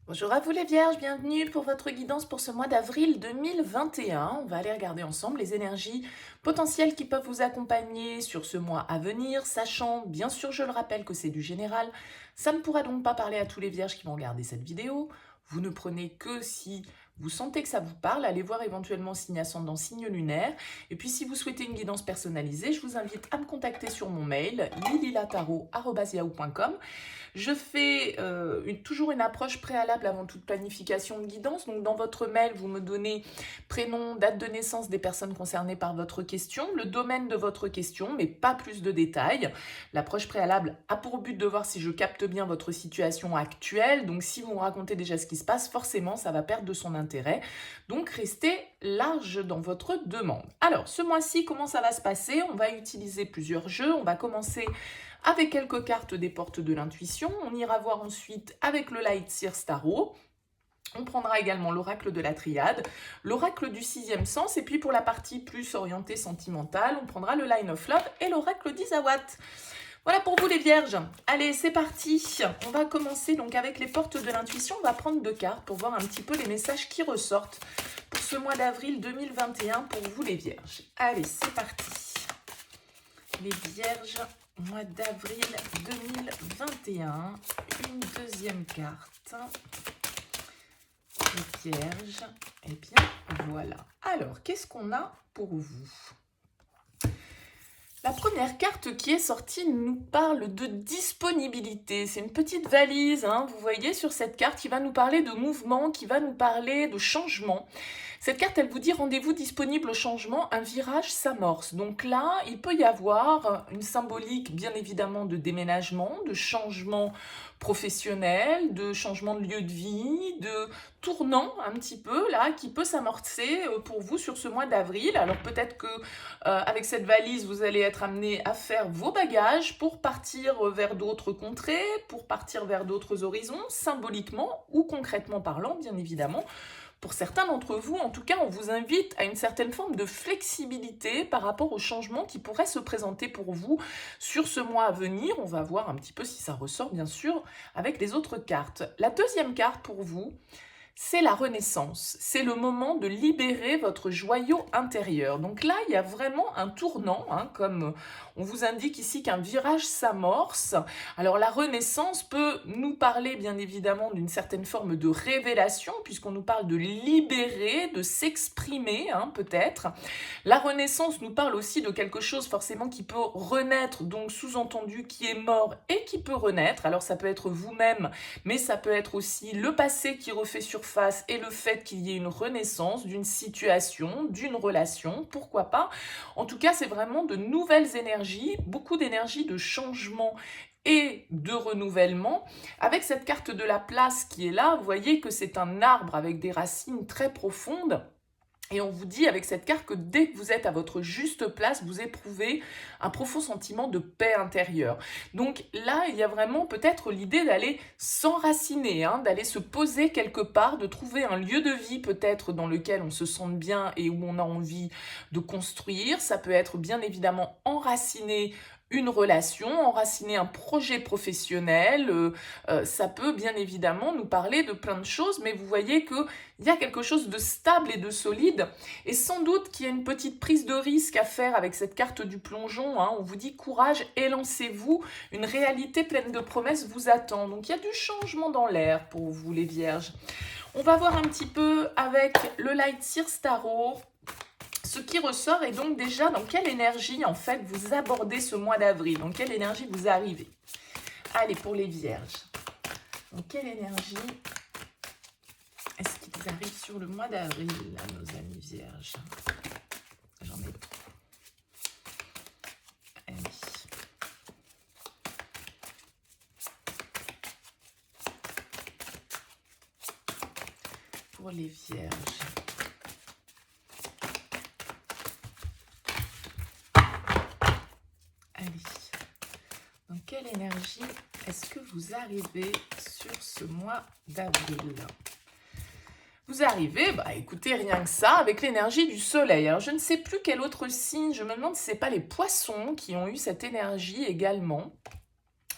Bonjour à vous les Vierges, bienvenue pour votre guidance pour ce mois d'avril 2021. On va aller regarder ensemble les énergies potentielles qui peuvent vous accompagner sur ce mois à venir, sachant, bien sûr, je le rappelle que c'est du général. Ça ne pourra donc pas parler à tous les Vierges qui vont regarder cette vidéo. Vous ne prenez que si vous sentez que ça vous parle, allez voir éventuellement signe ascendant, signe lunaire. Et puis si vous souhaitez une guidance personnalisée, je vous invite à me contacter sur mon mail lililataro@yahoo.com. Je fais toujours une approche préalable avant toute planification de guidance. Donc dans votre mail, vous me donnez prénom, date de naissance des personnes concernées par votre question, le domaine de votre question, mais pas plus de détails. L'approche préalable a pour but de voir si je capte bien votre situation actuelle. Donc si vous me racontez déjà ce qui se passe, forcément, ça va perdre de son intérêt. Donc restez large dans votre demande. Alors ce mois-ci, comment ça va se passer? On va utiliser plusieurs jeux. On va commencer avec quelques cartes des portes de l'intuition. On ira voir ensuite avec le Light Seer Tarot. On prendra également l'oracle de la triade, l'oracle du sixième sens, et puis pour la partie plus orientée sentimentale, on prendra le Line of Love et l'oracle d'Isawat. Voilà pour vous les Vierges. Allez, c'est parti. On va commencer donc avec les portes de l'intuition. On va prendre deux cartes pour voir un petit peu les messages qui ressortent pour ce mois d'avril 2021 pour vous les Vierges. Allez, c'est parti. Les Vierges, mois d'avril 2021, une deuxième carte. Les Vierges, et bien voilà. Alors, qu'est-ce qu'on a pour vous? La première carte qui est sortie nous parle de disponibilité. C'est une petite valise, hein, vous voyez sur cette carte, qui va nous parler de mouvement, qui va nous parler de changement. Cette carte, elle vous dit rendez-vous disponible au changement, un virage s'amorce. Donc là, il peut y avoir une symbolique, bien évidemment, de déménagement, de changement professionnel, de changement de lieu de vie, de tournant un petit peu là, qui peut s'amorcer pour vous sur ce mois d'avril. Alors peut-être que avec cette valise, vous allez être amené à faire vos bagages pour partir vers d'autres contrées, pour partir vers d'autres horizons, symboliquement ou concrètement parlant, bien évidemment. Pour certains d'entre vous, en tout cas, on vous invite à une certaine forme de flexibilité par rapport aux changements qui pourraient se présenter pour vous sur ce mois à venir. On va voir un petit peu si ça ressort, bien sûr, avec les autres cartes. La deuxième carte pour vous, c'est la renaissance. C'est le moment de libérer votre joyau intérieur. Donc là, il y a vraiment un tournant, hein, comme on vous indique ici qu'un virage s'amorce. Alors la renaissance peut nous parler bien évidemment d'une certaine forme de révélation, puisqu'on nous parle de libérer, de s'exprimer, hein, peut-être. La renaissance nous parle aussi de quelque chose forcément qui peut renaître, donc sous-entendu qui est mort et qui peut renaître. Alors ça peut être vous-même, mais ça peut être aussi le passé qui refait surface et le fait qu'il y ait une renaissance d'une situation, d'une relation, pourquoi pas. En tout cas, c'est vraiment de nouvelles énergies, beaucoup d'énergie de changement et de renouvellement. Avec cette carte de la place qui est là, vous voyez que c'est un arbre avec des racines très profondes. Et on vous dit avec cette carte que dès que vous êtes à votre juste place, vous éprouvez un profond sentiment de paix intérieure. Donc là, il y a vraiment peut-être l'idée d'aller s'enraciner, hein, d'aller se poser quelque part, de trouver un lieu de vie peut-être dans lequel on se sente bien et où on a envie de construire. Ça peut être bien évidemment enraciner une relation, enraciner un projet professionnel, ça peut bien évidemment nous parler de plein de choses, mais vous voyez qu'il y a quelque chose de stable et de solide, et sans doute qu'il y a une petite prise de risque à faire avec cette carte du plongeon, hein. On vous dit courage, élancez-vous, une réalité pleine de promesses vous attend, donc il y a du changement dans l'air pour vous les Vierges. On va voir un petit peu avec le Light Seer Tarot. Ce qui ressort est donc déjà dans quelle énergie en fait vous abordez ce mois d'avril, dans quelle énergie vous arrivez. Allez, pour les Vierges, dans quelle énergie est-ce qu'ils arrivent sur le mois d'avril, nos amis Vierges? J'en ai... Allez. Pour les Vierges. Dans quelle énergie est-ce que vous arrivez sur ce mois d'avril? Vous arrivez, bah écoutez, rien que ça, avec l'énergie du soleil. Alors je ne sais plus quel autre signe, je me demande si ce n'est pas les poissons qui ont eu cette énergie également.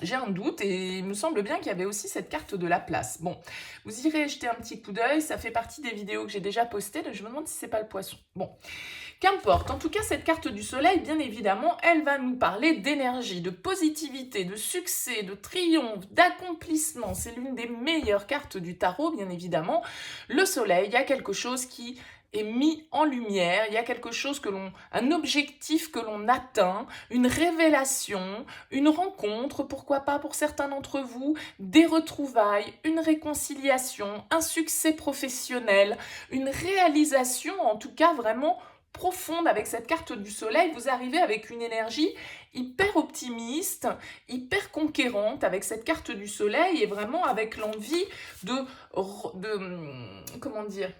J'ai un doute et il me semble bien qu'il y avait aussi cette carte de la place. Bon, vous irez jeter un petit coup d'œil, ça fait partie des vidéos que j'ai déjà postées, je me demande si c'est pas le poisson. Bon, qu'importe, en tout cas cette carte du soleil, bien évidemment, elle va nous parler d'énergie, de positivité, de succès, de triomphe, d'accomplissement. C'est l'une des meilleures cartes du tarot, bien évidemment. Le soleil, il y a quelque chose qui est mis en lumière, il y a quelque chose un objectif que l'on atteint, une révélation, une rencontre, pourquoi pas pour certains d'entre vous, des retrouvailles, une réconciliation, un succès professionnel, une réalisation, en tout cas vraiment profonde avec cette carte du soleil. Vous arrivez avec une énergie hyper optimiste, hyper conquérante avec cette carte du soleil et vraiment avec l'envie comment dire,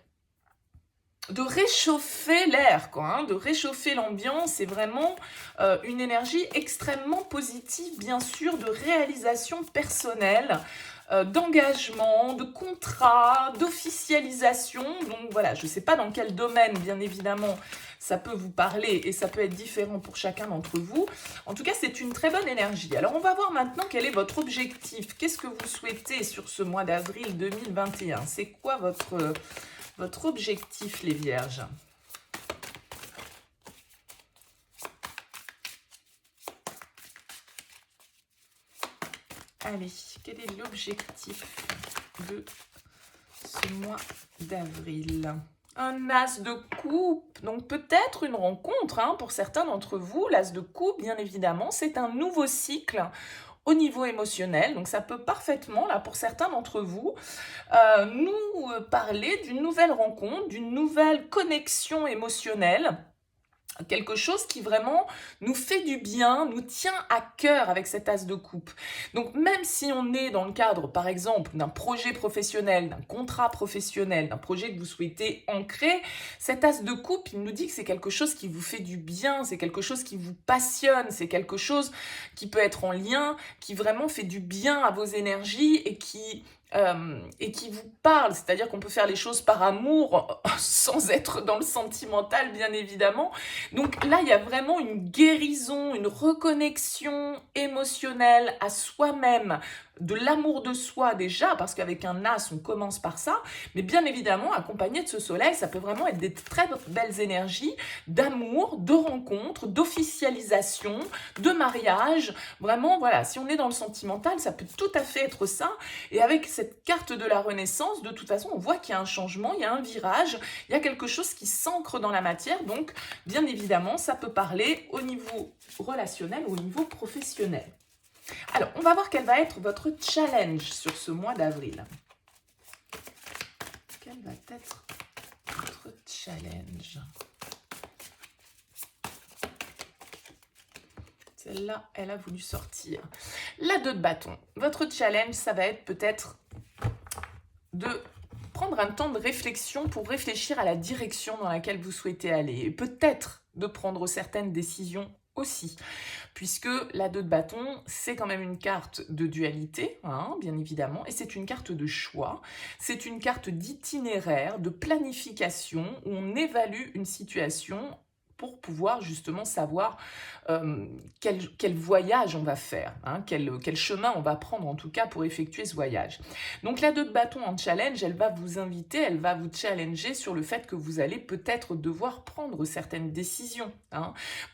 de réchauffer l'air, de réchauffer l'ambiance. C'est vraiment une énergie extrêmement positive, bien sûr, de réalisation personnelle, d'engagement, de contrat, d'officialisation. Donc voilà, je ne sais pas dans quel domaine, bien évidemment, ça peut vous parler et ça peut être différent pour chacun d'entre vous. En tout cas, c'est une très bonne énergie. Alors, on va voir maintenant quel est votre objectif. Qu'est-ce que vous souhaitez sur ce mois d'avril 2021? C'est quoi votre objectif, les vierges? Allez, quel est l'objectif de ce mois d'avril? Un as de coupe, donc peut-être une rencontre pour certains d'entre vous. L'as de coupe, bien évidemment, c'est un nouveau cycle au niveau émotionnel, donc ça peut parfaitement, là, pour certains d'entre vous, nous parler d'une nouvelle rencontre, d'une nouvelle connexion émotionnelle, quelque chose qui vraiment nous fait du bien, nous tient à cœur avec cet as de coupe. Donc même si on est dans le cadre, par exemple, d'un projet professionnel, d'un contrat professionnel, d'un projet que vous souhaitez ancrer, cet as de coupe, il nous dit que c'est quelque chose qui vous fait du bien, c'est quelque chose qui vous passionne, c'est quelque chose qui peut être en lien, qui vraiment fait du bien à vos énergies et qui vous parle, c'est-à-dire qu'on peut faire les choses par amour sans être dans le sentimental, bien évidemment. Donc là, il y a vraiment une guérison, une reconnexion émotionnelle à soi-même, de l'amour de soi déjà, parce qu'avec un as, on commence par ça, mais bien évidemment, accompagné de ce soleil, ça peut vraiment être des très belles énergies d'amour, de rencontre, d'officialisation, de mariage. Vraiment, voilà, si on est dans le sentimental, ça peut tout à fait être ça. Et avec cette carte de la Renaissance, de toute façon, on voit qu'il y a un changement, il y a un virage, il y a quelque chose qui s'ancre dans la matière. Donc, bien évidemment, ça peut parler au niveau relationnel ou au niveau professionnel. Alors, on va voir quel va être votre challenge sur ce mois d'avril. Quel va être votre challenge? Celle-là, elle a voulu sortir. La 2 de bâton. Votre challenge, ça va être peut-être de prendre un temps de réflexion pour réfléchir à la direction dans laquelle vous souhaitez aller. Et peut-être de prendre certaines décisions aussi, puisque la 2 de bâton, c'est quand même une carte de dualité, bien évidemment, et c'est une carte de choix, c'est une carte d'itinéraire, de planification, où on évalue une situation pour pouvoir justement savoir quel voyage on va faire, quel chemin on va prendre en tout cas pour effectuer ce voyage. Donc la 2 de bâton en challenge, elle va vous inviter, elle va vous challenger sur le fait que vous allez peut-être devoir prendre certaines décisions.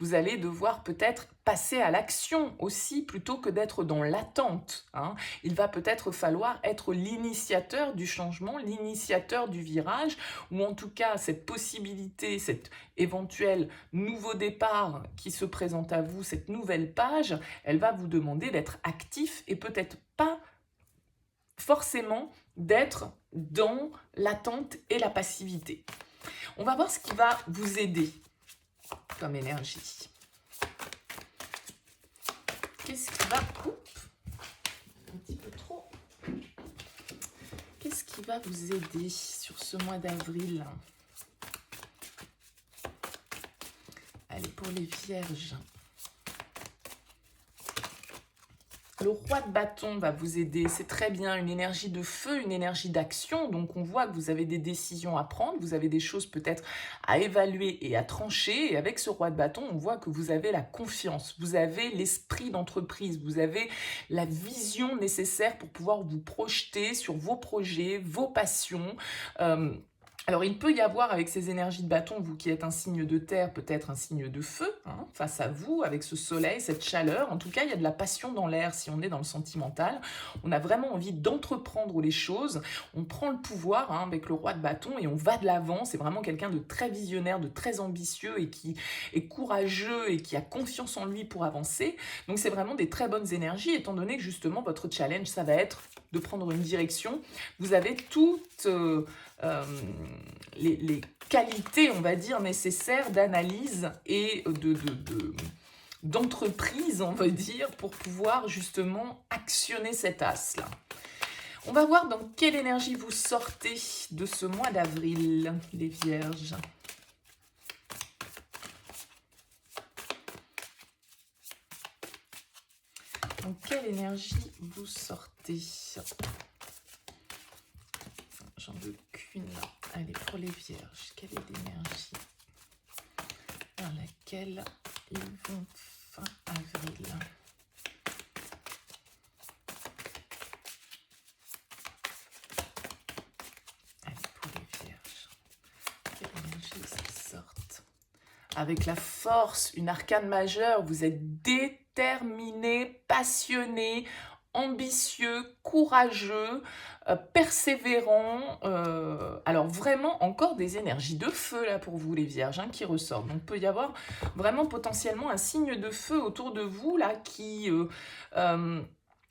Vous allez devoir peut-être passer à l'action aussi plutôt que d'être dans l'attente. Il va peut-être falloir être l'initiateur du changement, l'initiateur du virage, ou en tout cas cette possibilité, cet éventuel nouveau départ qui se présente à vous, cette nouvelle page, elle va vous demander d'être actif et peut-être pas forcément d'être dans l'attente et la passivité. On va voir ce qui va vous aider comme énergie. Qu'est-ce qui va... un petit peu trop. Qu'est-ce qui va vous aider sur ce mois d'avril? Allez, pour les vierges. le roi de bâton va vous aider, c'est très bien, une énergie de feu, une énergie d'action, donc on voit que vous avez des décisions à prendre, vous avez des choses peut-être à évaluer et à trancher, et avec ce roi de bâton, on voit que vous avez la confiance, vous avez l'esprit d'entreprise, vous avez la vision nécessaire pour pouvoir vous projeter sur vos projets, vos passions. Alors, il peut y avoir avec ces énergies de bâton, vous qui êtes un signe de terre, peut-être un signe de feu, hein, face à vous, avec ce soleil, cette chaleur. En tout cas, il y a de la passion dans l'air si on est dans le sentimental. On a vraiment envie d'entreprendre les choses. On prend le pouvoir hein, avec le roi de bâton et on va de l'avant. C'est vraiment quelqu'un de très visionnaire, de très ambitieux et qui est courageux et qui a confiance en lui pour avancer. Donc, c'est vraiment des très bonnes énergies, étant donné que justement, votre challenge, ça va être de prendre une direction. Vous avez toutes... les qualités, on va dire, nécessaires d'analyse et d'entreprise, on va dire, pour pouvoir justement actionner cet as-là. On va voir dans quelle énergie vous sortez de ce mois d'avril, les vierges. Dans quelle énergie vous sortez? J'en veux qu'une. Allez, pour les vierges, quelle est l'énergie dans laquelle ils vont fin avril? Allez, pour les vierges, quelle énergie ils sortent? Avec la force, une arcane majeure, vous êtes déterminé, passionné, ambitieux, courageux, persévérant. Alors vraiment encore des énergies de feu là pour vous les vierges hein, qui ressortent. Donc il peut y avoir vraiment potentiellement un signe de feu autour de vous là qui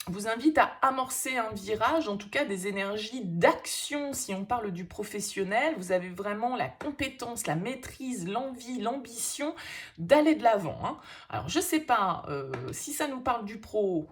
vous invite à amorcer un virage, en tout cas des énergies d'action. Si on parle du professionnel, vous avez vraiment la compétence, la maîtrise, l'envie, l'ambition d'aller de l'avant. Hein. Alors je sais pas si ça nous parle du pro.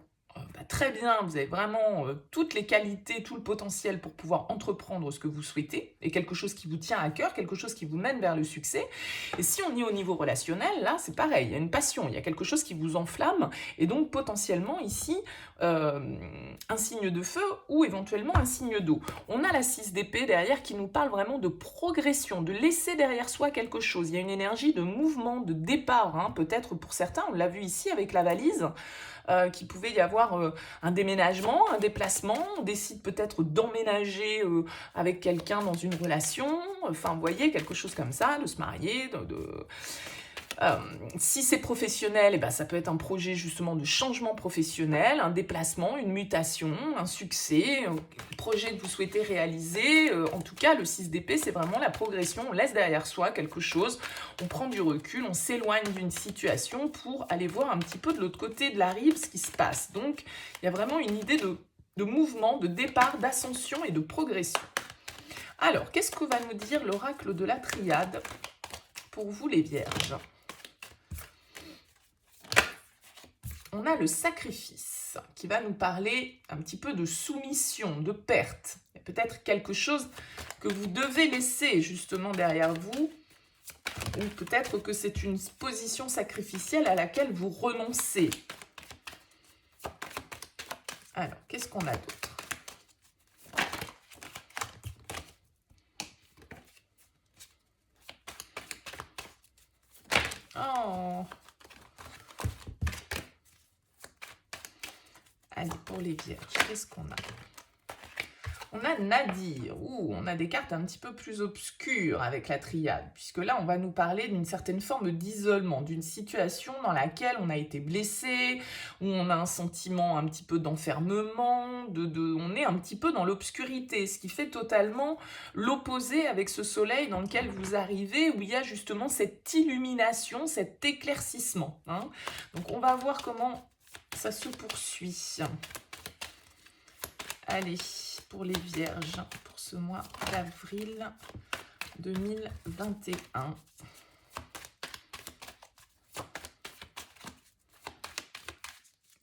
Très bien, vous avez vraiment toutes les qualités, tout le potentiel pour pouvoir entreprendre ce que vous souhaitez, et quelque chose qui vous tient à cœur, quelque chose qui vous mène vers le succès. Et si on est au niveau relationnel, là c'est pareil, il y a une passion, il y a quelque chose qui vous enflamme, et donc potentiellement ici, un signe de feu ou éventuellement un signe d'eau. On a la 6 d'épée derrière qui nous parle vraiment de progression, de laisser derrière soi quelque chose. Il y a une énergie de mouvement, de départ, hein, peut-être pour certains, on l'a vu ici avec la valise, qu'il pouvait y avoir un déménagement, un déplacement, on décide peut-être d'emménager avec quelqu'un dans une relation, enfin vous voyez, quelque chose comme ça, de se marier, si c'est professionnel, eh ben, ça peut être un projet justement de changement professionnel, un déplacement, une mutation, un succès, un projet que vous souhaitez réaliser. En tout cas, le 6 d'épée, c'est vraiment la progression. On laisse derrière soi quelque chose, on prend du recul, on s'éloigne d'une situation pour aller voir un petit peu de l'autre côté de la rive ce qui se passe. Donc, il y a vraiment une idée de mouvement, de départ, d'ascension et de progression. Alors, qu'est-ce que va nous dire l'oracle de la triade pour vous les vierges ? On a le sacrifice qui va nous parler un petit peu de soumission, de perte. Il y a peut-être quelque chose que vous devez laisser justement derrière vous, ou peut-être que c'est une position sacrificielle à laquelle vous renoncez. Alors, qu'est-ce qu'on a d'autre ? Oh. Allez, pour les vierges, qu'est-ce qu'on a ? On a Nadir, on a des cartes un petit peu plus obscures avec la triade, puisque là, on va nous parler d'une certaine forme d'isolement, d'une situation dans laquelle on a été blessé, où on a un sentiment un petit peu d'enfermement, on est un petit peu dans l'obscurité, ce qui fait totalement l'opposé avec ce soleil dans lequel vous arrivez, où il y a justement cette illumination, cet éclaircissement. Hein. Donc, on va voir comment ça se poursuit. Allez, pour les vierges, pour ce mois d'avril 2021.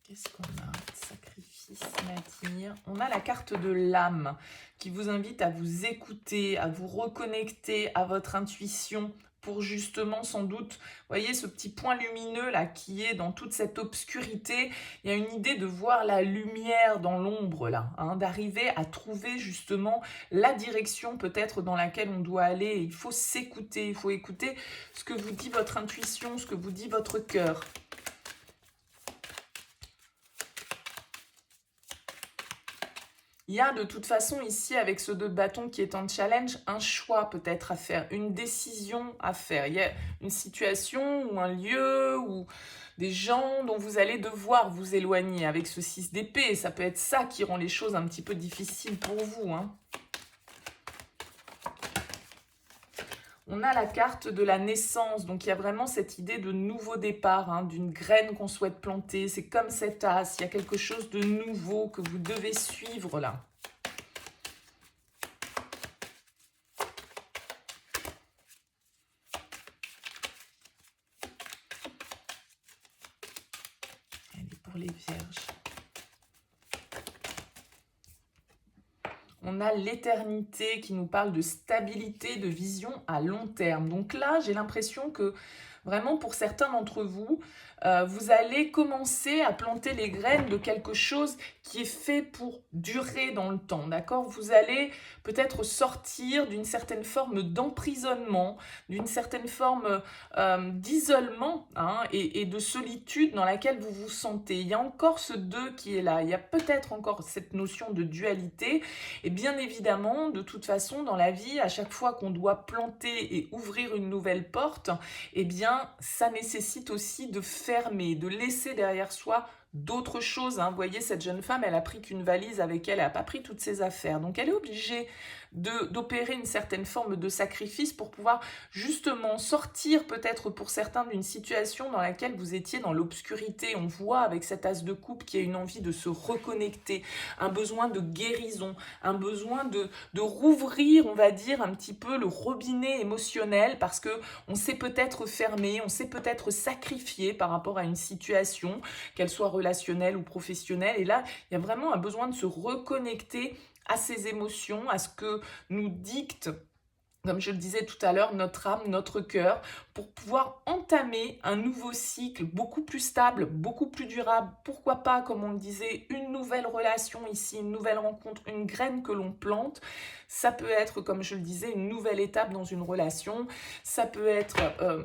Qu'est-ce qu'on a ? Sacrifice, Nadir. On a la carte de l'âme qui vous invite à vous écouter, à vous reconnecter à votre intuition pour justement sans doute, vous voyez ce petit point lumineux là qui est dans toute cette obscurité, il y a une idée de voir la lumière dans l'ombre là, hein, d'arriver à trouver justement la direction peut-être dans laquelle on doit aller. Il faut s'écouter, il faut écouter ce que vous dit votre intuition, ce que vous dit votre cœur. Il y a de toute façon ici, avec ce 2 de bâton qui est en challenge, un choix peut-être à faire, une décision à faire. Il y a une situation ou un lieu ou des gens dont vous allez devoir vous éloigner avec ce 6 d'épée. Ça peut être ça qui rend les choses un petit peu difficiles pour vous, hein. On a la carte de la naissance, donc il y a vraiment cette idée de nouveau départ, hein, d'une graine qu'on souhaite planter. C'est comme cet as, il y a quelque chose de nouveau que vous devez suivre là. Allez, pour les vierges. On a l'éternité qui nous parle de stabilité, de vision à long terme. Donc là, j'ai l'impression que vraiment pour certains d'entre vous, vous allez commencer à planter les graines de quelque chose qui est fait pour durer dans le temps, d'accord? Vous allez peut-être sortir d'une certaine forme d'emprisonnement, d'une certaine forme d'isolement, hein, et de solitude dans laquelle vous vous sentez. Il y a encore ce 2 qui est là, il y a peut-être encore cette notion de dualité, et bien évidemment, de toute façon, dans la vie, à chaque fois qu'on doit planter et ouvrir une nouvelle porte, eh bien, ça nécessite aussi de fermer, de laisser derrière soi d'autres choses, hein. Vous voyez, cette jeune femme, elle a pris qu'une valise avec elle, elle n'a pas pris toutes ses affaires. Donc, elle est obligée d'opérer une certaine forme de sacrifice pour pouvoir justement sortir peut-être pour certains d'une situation dans laquelle vous étiez dans l'obscurité. On voit avec cet as de coupe qu'il y a une envie de se reconnecter, un besoin de guérison, un besoin de rouvrir, on va dire, un petit peu le robinet émotionnel parce que on s'est peut-être fermé, on s'est peut-être sacrifié par rapport à une situation, qu'elle soit relationnelle ou professionnelle. Et là, il y a vraiment un besoin de se reconnecter à ses émotions, à ce que nous dicte, comme je le disais tout à l'heure, notre âme, notre cœur, pour pouvoir entamer un nouveau cycle beaucoup plus stable, beaucoup plus durable. Pourquoi pas, comme on le disait, une nouvelle relation ici, une nouvelle rencontre, une graine que l'on plante. Ça peut être, comme je le disais, une nouvelle étape dans une relation. Ça peut être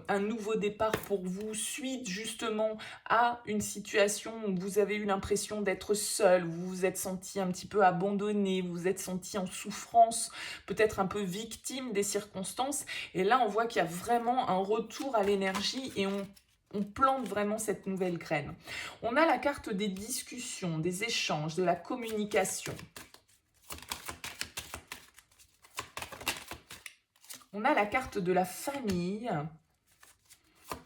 un nouveau départ pour vous, suite justement à une situation où vous avez eu l'impression d'être seul, vous vous êtes senti un petit peu abandonné, vous vous êtes senti en souffrance, peut-être un peu victime des circonstances. Et là, on voit qu'il y a vraiment un retour à l'énergie et on plante vraiment cette nouvelle graine. On a la carte des discussions, des échanges, de la communication. On a la carte de la famille.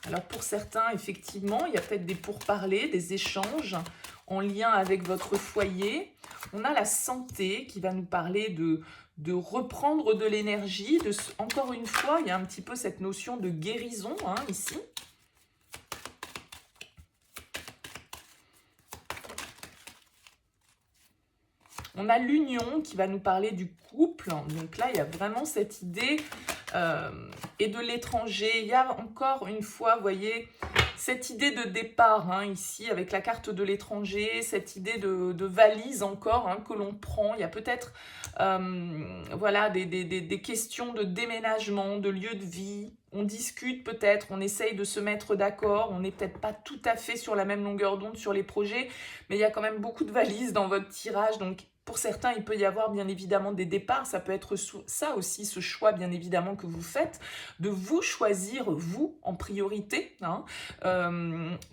Alors pour certains, effectivement, il y a peut-être des pourparlers, des échanges en lien avec votre foyer. On a la santé qui va nous parler de reprendre de l'énergie. Encore une fois, il y a un petit peu cette notion de guérison, hein, ici. On a l'union qui va nous parler du couple. Donc là, il y a vraiment cette idée et de l'étranger. Il y a encore une fois, vous voyez, cette idée de départ, hein, ici, avec la carte de l'étranger, cette idée de valise encore, hein, que l'on prend. Il y a peut-être voilà, des questions de déménagement, de lieu de vie. On discute peut-être, on essaye de se mettre d'accord, on n'est peut-être pas tout à fait sur la même longueur d'onde sur les projets, mais il y a quand même beaucoup de valises dans votre tirage, donc pour certains, il peut y avoir bien évidemment des départs, ça peut être ça aussi, ce choix bien évidemment que vous faites, de vous choisir vous en priorité, hein,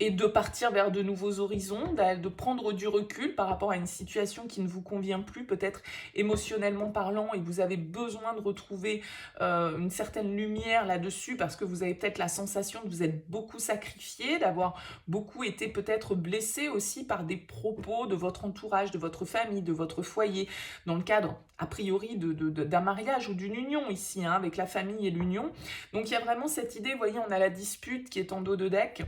et de partir vers de nouveaux horizons, de prendre du recul par rapport à une situation qui ne vous convient plus, peut-être émotionnellement parlant, et vous avez besoin de retrouver une certaine lumière là-dessus, parce que vous avez peut-être la sensation de vous être beaucoup sacrifié, d'avoir beaucoup été peut-être blessé aussi par des propos de votre entourage, de votre famille, de votre foyer, dans le cadre, a priori, d'un mariage ou d'une union ici, hein, avec la famille et l'union. Donc, il y a vraiment cette idée, vous voyez, on a la dispute qui est en dos de deck.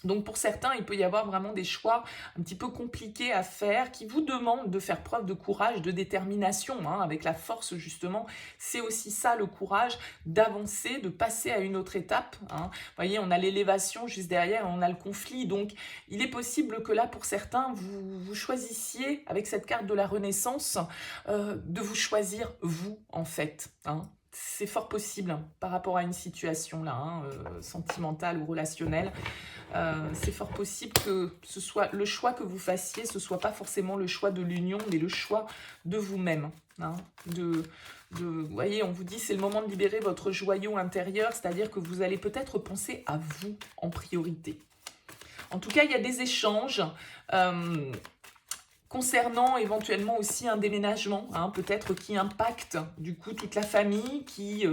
Donc pour certains, il peut y avoir vraiment des choix un petit peu compliqués à faire qui vous demandent de faire preuve de courage, de détermination, hein, avec la force justement. C'est aussi ça le courage, d'avancer, de passer à une autre étape. Hein. Vous voyez, on a l'élévation juste derrière, on a le conflit. Donc il est possible que là, pour certains, vous choisissiez, avec cette carte de la Renaissance, de vous choisir vous, en fait. Hein. C'est fort possible hein, par rapport à une situation là, hein, sentimentale ou relationnelle. C'est fort possible que ce soit le choix que vous fassiez, ce ne soit pas forcément le choix de l'union, mais le choix de vous-même. Hein, vous voyez, on vous dit c'est le moment de libérer votre joyau intérieur, c'est-à-dire que vous allez peut-être penser à vous en priorité. En tout cas, il y a des échanges concernant éventuellement aussi un déménagement, hein, peut-être qui impacte du coup toute la famille, qui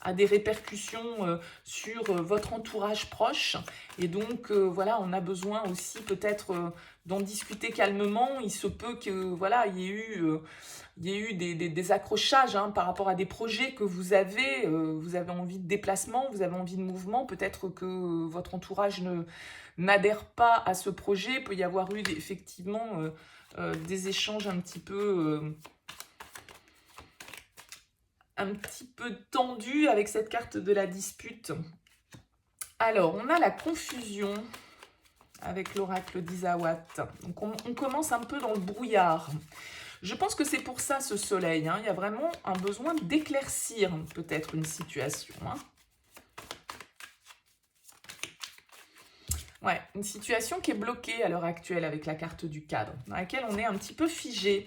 a des répercussions sur votre entourage proche. Et donc voilà, on a besoin aussi peut-être d'en discuter calmement. Il se peut que voilà, il y ait eu des accrochages hein, par rapport à des projets que vous avez envie de déplacement, vous avez envie de mouvement, peut-être que votre entourage n'adhère pas à ce projet, il peut y avoir eu effectivement des échanges un petit peu tendus avec cette carte de la dispute. Alors, on a la confusion avec l'oracle d'Isawat. Donc, on commence un peu dans le brouillard. Je pense que c'est pour ça ce soleil. Hein. Il y a vraiment un besoin d'éclaircir peut-être une situation. Hein. Ouais, une situation qui est bloquée à l'heure actuelle avec la carte du cadre, dans laquelle on est un petit peu figé.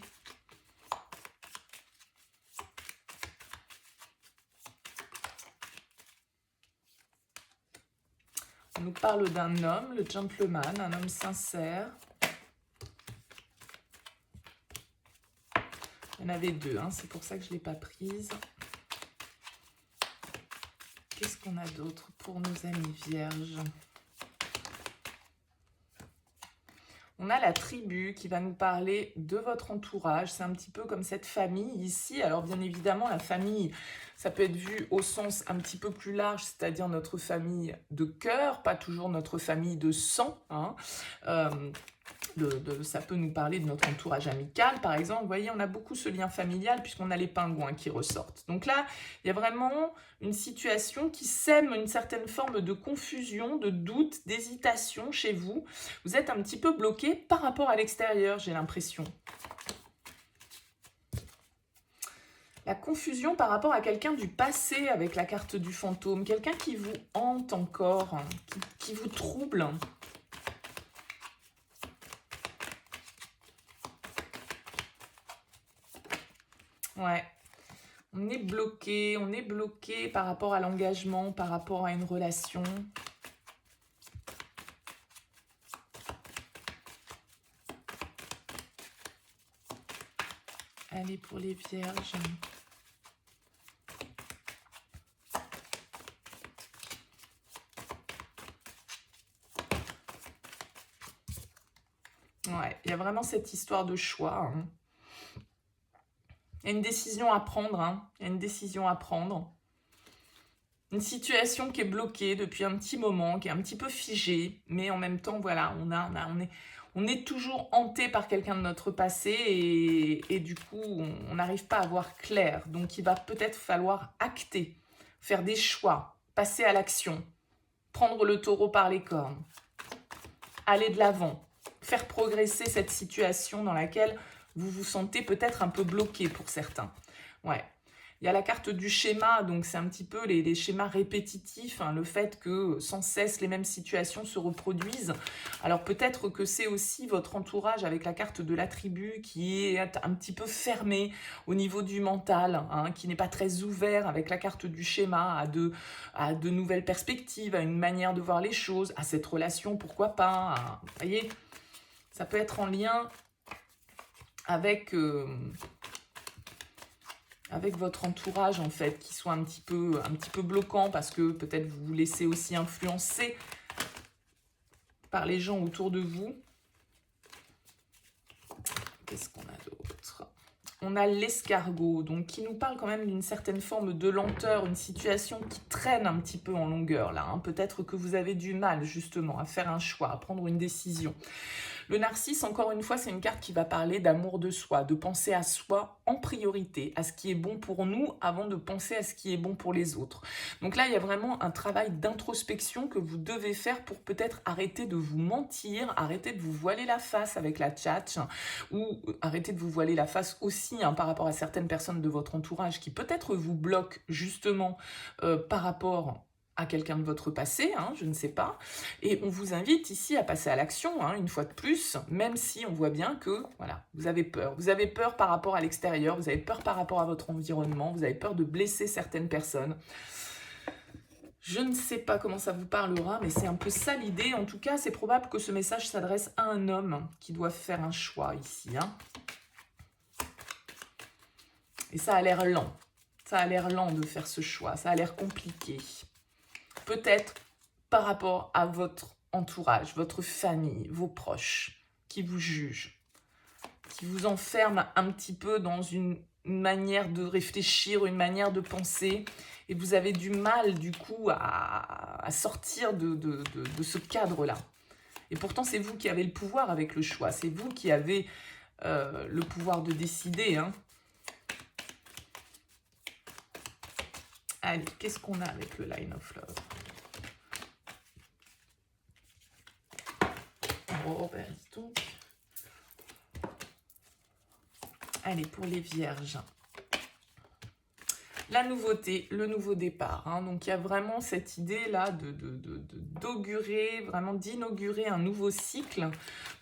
On nous parle d'un homme, le gentleman, un homme sincère. Il y en avait deux, hein, c'est pour ça que je ne l'ai pas prise. Qu'est-ce qu'on a d'autre pour nos amis vierges ? On a la tribu qui va nous parler de votre entourage. C'est un petit peu comme cette famille ici. Alors bien évidemment, la famille, ça peut être vu au sens un petit peu plus large, c'est-à-dire notre famille de cœur, pas toujours notre famille de sang. Hein. Ça peut nous parler de notre entourage amical, par exemple. Vous voyez, on a beaucoup ce lien familial puisqu'on a les pingouins qui ressortent. Donc là, il y a vraiment une situation qui sème une certaine forme de confusion, de doute, d'hésitation chez vous. Vous êtes un petit peu bloqué par rapport à l'extérieur, j'ai l'impression. La confusion par rapport à quelqu'un du passé avec la carte du fantôme. Quelqu'un qui vous hante encore, qui vous trouble. Ouais, on est bloqué par rapport à l'engagement, par rapport à une relation. Allez, pour les vierges. Ouais, il y a vraiment cette histoire de choix. Hein. Il y a une décision à prendre, hein. Il y a une décision à prendre. Une situation qui est bloquée depuis un petit moment, qui est un petit peu figée, mais en même temps, voilà, on est toujours hanté par quelqu'un de notre passé et du coup, on n'arrive pas à voir clair. Donc, il va peut-être falloir acter, faire des choix, passer à l'action, prendre le taureau par les cornes, aller de l'avant, faire progresser cette situation dans laquelle vous vous sentez peut-être un peu bloqué pour certains. Ouais. Il y a la carte du schéma, donc c'est un petit peu les schémas répétitifs, hein, le fait que sans cesse les mêmes situations se reproduisent. Alors peut-être que c'est aussi votre entourage avec la carte de la tribu qui est un petit peu fermé au niveau du mental, hein, qui n'est pas très ouvert avec la carte du schéma à de nouvelles perspectives, à une manière de voir les choses, à cette relation, pourquoi pas. Vous voyez, ça peut être en lien avec votre entourage en fait, qui soit un petit peu bloquant parce que peut-être vous vous laissez aussi influencer par les gens autour de vous. Qu'est-ce qu'on a d'autre? on a l'escargot, donc qui nous parle quand même d'une certaine forme de lenteur, une situation qui traîne un petit peu en longueur là. Hein. Peut-être que vous avez du mal justement à faire un choix, à prendre une décision. Le narcisse, encore une fois, c'est une carte qui va parler d'amour de soi, de penser à soi en priorité, à ce qui est bon pour nous avant de penser à ce qui est bon pour les autres. Donc là, il y a vraiment un travail d'introspection que vous devez faire pour peut-être arrêter de vous mentir, arrêter de vous voiler la face avec la tchatch, ou arrêter de vous voiler la face aussi par rapport à certaines personnes de votre entourage qui peut-être vous bloquent justement par rapport à quelqu'un de votre passé, je ne sais pas. Et on vous invite ici à passer à l'action, une fois de plus, même si on voit bien que, voilà, vous avez peur. Vous avez peur par rapport à l'extérieur, vous avez peur par rapport à votre environnement, vous avez peur de blesser certaines personnes. Je ne sais pas comment ça vous parlera, mais c'est un peu ça l'idée. En tout cas, c'est probable que ce message s'adresse à un homme qui doit faire un choix ici. Et ça a l'air lent. Ça a l'air lent de faire ce choix, ça a l'air compliqué. Peut-être par rapport à votre entourage, votre famille, vos proches, qui vous jugent, qui vous enferment un petit peu dans une manière de réfléchir, une manière de penser, et vous avez du mal, du coup, à sortir de ce cadre-là. Et pourtant, c'est vous qui avez le pouvoir avec le choix, c'est vous qui avez le pouvoir de décider. Allez, qu'est-ce qu'on a avec le Line of Love? Oh, ben, donc. Allez, pour les vierges. La nouveauté, le nouveau départ. Donc, il y a vraiment cette idée-là d'augurer, vraiment d'inaugurer un nouveau cycle,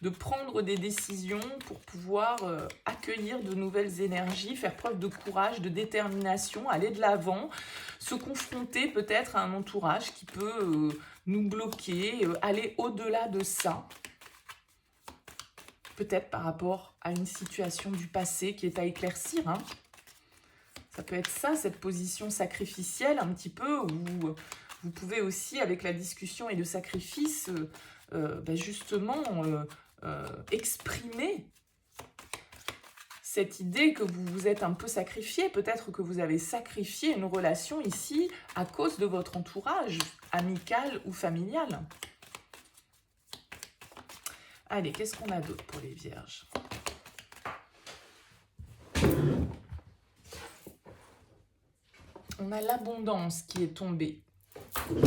de prendre des décisions pour pouvoir accueillir de nouvelles énergies, faire preuve de courage, de détermination, aller de l'avant, se confronter peut-être à un entourage qui peut nous bloquer, aller au-delà de ça. Peut-être par rapport à une situation du passé qui est à éclaircir. Ça peut être ça, cette position sacrificielle un petit peu, où vous pouvez aussi, avec la discussion et le sacrifice, justement exprimer cette idée que vous vous êtes un peu sacrifié. Peut-être que vous avez sacrifié une relation ici à cause de votre entourage, amical ou familial. Allez, qu'est-ce qu'on a d'autre pour les vierges? On a l'abondance qui est tombée.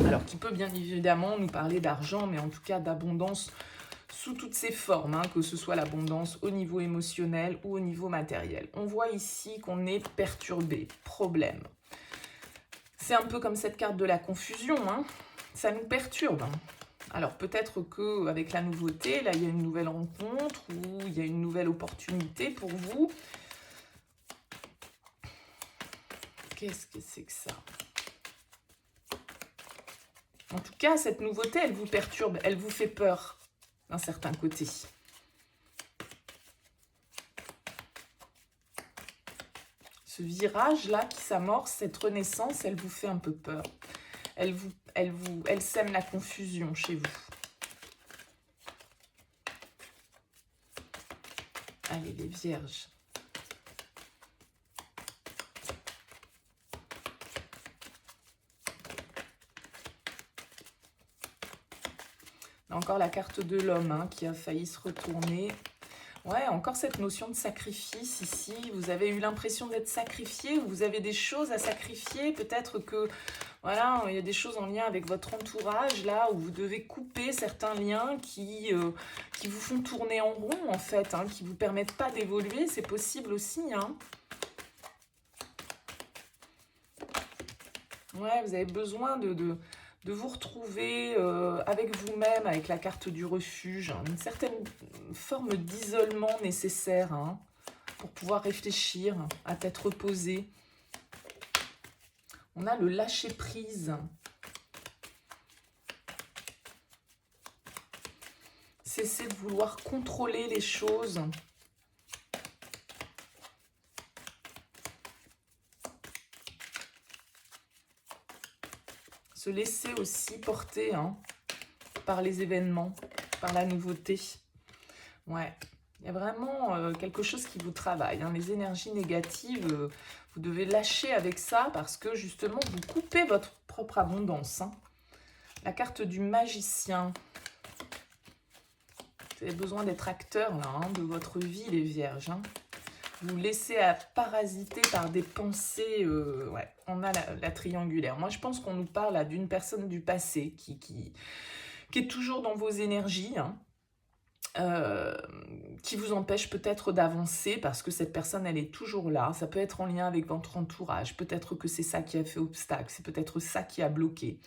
Alors, qui peut bien évidemment nous parler d'argent, mais en tout cas d'abondance sous toutes ses formes, que ce soit l'abondance au niveau émotionnel ou au niveau matériel. On voit ici qu'on est perturbé, problème. C'est un peu comme cette carte de la confusion, ça nous perturbe. Alors peut-être qu'avec la nouveauté, là il y a une nouvelle rencontre ou il y a une nouvelle opportunité pour vous. Qu'est-ce que c'est que ça? En tout cas, cette nouveauté, elle vous perturbe, elle vous fait peur d'un certain côté. Ce virage-là qui s'amorce, cette renaissance, elle vous fait un peu peur. Elle sème la confusion chez vous. Allez, les vierges. Encore la carte de l'homme qui a failli se retourner. Ouais, encore cette notion de sacrifice ici. Vous avez eu l'impression d'être sacrifié, ou vous avez des choses à sacrifier. Peut-être que, voilà, il y a des choses en lien avec votre entourage, là, où vous devez couper certains liens qui vous font tourner en rond, en fait, qui ne vous permettent pas d'évoluer. C'est possible aussi, Ouais, vous avez besoin de vous retrouver avec vous-même, avec la carte du refuge, une certaine forme d'isolement nécessaire pour pouvoir réfléchir à tête reposée. On a le lâcher-prise. Cesser de vouloir contrôler les choses. Se laisser aussi porter par les événements, par la nouveauté. Ouais, il Il y a vraiment quelque chose qui vous travaille, hein. Les énergies négatives, vous devez lâcher avec ça parce que justement, vous coupez votre propre abondance, hein. La carte du magicien. Vous avez besoin d'être acteur là, hein, de votre vie, les vierges, hein. Vous laissez à parasiter par des pensées. Ouais, on a la triangulaire. Moi, je pense qu'on nous parle là d'une personne du passé qui est toujours dans vos énergies, hein, euh, qui vous empêche peut-être d'avancer parce que cette personne, elle est toujours là. Ça peut être en lien avec votre entourage. Peut-être que c'est ça qui a fait obstacle. C'est peut-être ça qui a bloqué.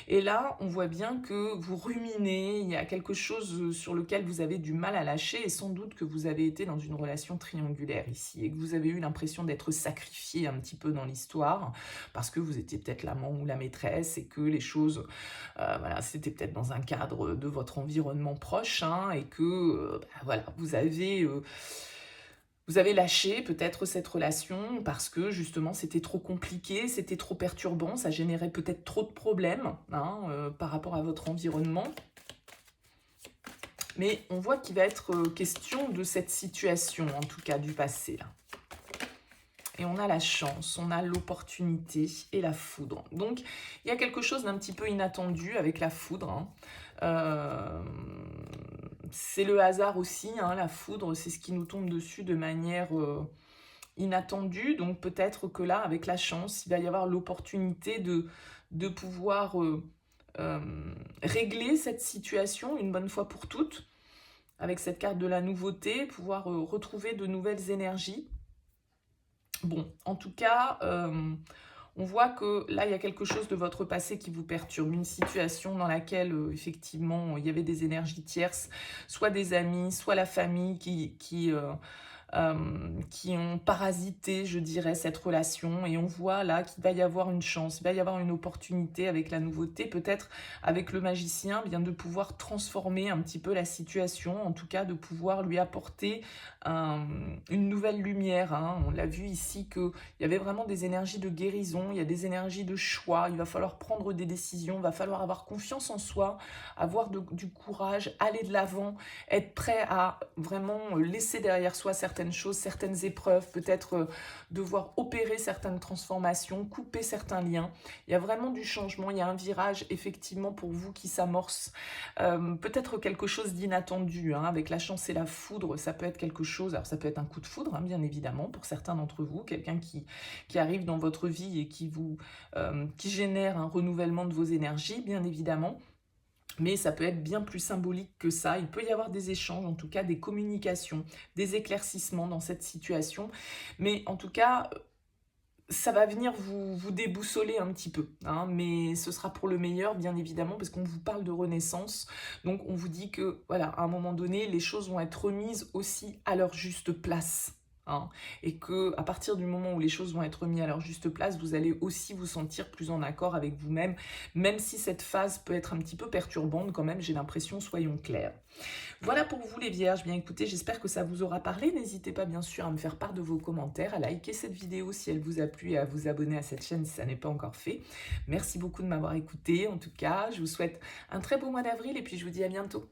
Et là, on voit bien que vous ruminez, il y a quelque chose sur lequel vous avez du mal à lâcher et sans doute que vous avez été dans une relation triangulaire ici et que vous avez eu l'impression d'être sacrifié un petit peu dans l'histoire parce que vous étiez peut-être l'amant ou la maîtresse et que les choses, voilà, c'était peut-être dans un cadre de votre environnement proche, hein, et que voilà, vous avez lâché peut-être cette relation parce que justement c'était trop compliqué, c'était trop perturbant, ça générait peut-être trop de problèmes, hein, par rapport à votre environnement. Mais on voit qu'il va être question de cette situation, en tout cas du passé, là. Et on a la chance, on a l'opportunité et la foudre. Donc, il y a quelque chose d'un petit peu inattendu avec la foudre, hein. C'est le hasard aussi, hein, la foudre, c'est ce qui nous tombe dessus de manière inattendue. Donc, peut-être que là, avec la chance, il va y avoir l'opportunité de pouvoir régler cette situation une bonne fois pour toutes. Avec cette carte de la nouveauté, pouvoir retrouver de nouvelles énergies. Bon, en tout cas, on voit que là, il y a quelque chose de votre passé qui vous perturbe, une situation dans laquelle, effectivement, il y avait des énergies tierces, soit des amis, soit la famille qui ont parasité, je dirais, cette relation. Et on voit là qu'il va y avoir une chance, il va y avoir une opportunité avec la nouveauté, peut-être avec le magicien, bien de pouvoir transformer un petit peu la situation, en tout cas de pouvoir lui apporter une nouvelle lumière, hein. On l'a vu ici qu'il y avait vraiment des énergies de guérison, il y a des énergies de choix, il va falloir prendre des décisions, il va falloir avoir confiance en soi, avoir du courage, aller de l'avant, être prêt à vraiment laisser derrière soi certaines choses, certaines épreuves, peut-être devoir opérer certaines transformations, couper certains liens. Il y a vraiment du changement, il y a un virage effectivement pour vous qui s'amorce. Peut-être quelque chose d'inattendu, hein, avec la chance et la foudre, ça peut être quelque chose, alors ça peut être un coup de foudre, hein, bien évidemment, pour certains d'entre vous, quelqu'un qui arrive dans votre vie et qui génère un renouvellement de vos énergies, bien évidemment. Mais ça peut être bien plus symbolique que ça. Il peut y avoir des échanges, en tout cas des communications, des éclaircissements dans cette situation. Mais en tout cas, ça va venir vous déboussoler un petit peu, hein, mais ce sera pour le meilleur, bien évidemment, parce qu'on vous parle de renaissance. Donc on vous dit que, voilà, à un moment donné, les choses vont être remises aussi à leur juste place. Hein, et que à partir du moment où les choses vont être mises à leur juste place, vous allez aussi vous sentir plus en accord avec vous-même, même si cette phase peut être un petit peu perturbante quand même, j'ai l'impression, soyons clairs. Voilà pour vous les vierges. Bien écoutez, j'espère que ça vous aura parlé. N'hésitez pas bien sûr à me faire part de vos commentaires, à liker cette vidéo si elle vous a plu et à vous abonner à cette chaîne si ça n'est pas encore fait. Merci beaucoup de m'avoir écouté. En tout cas, je vous souhaite un très beau mois d'avril et puis je vous dis à bientôt.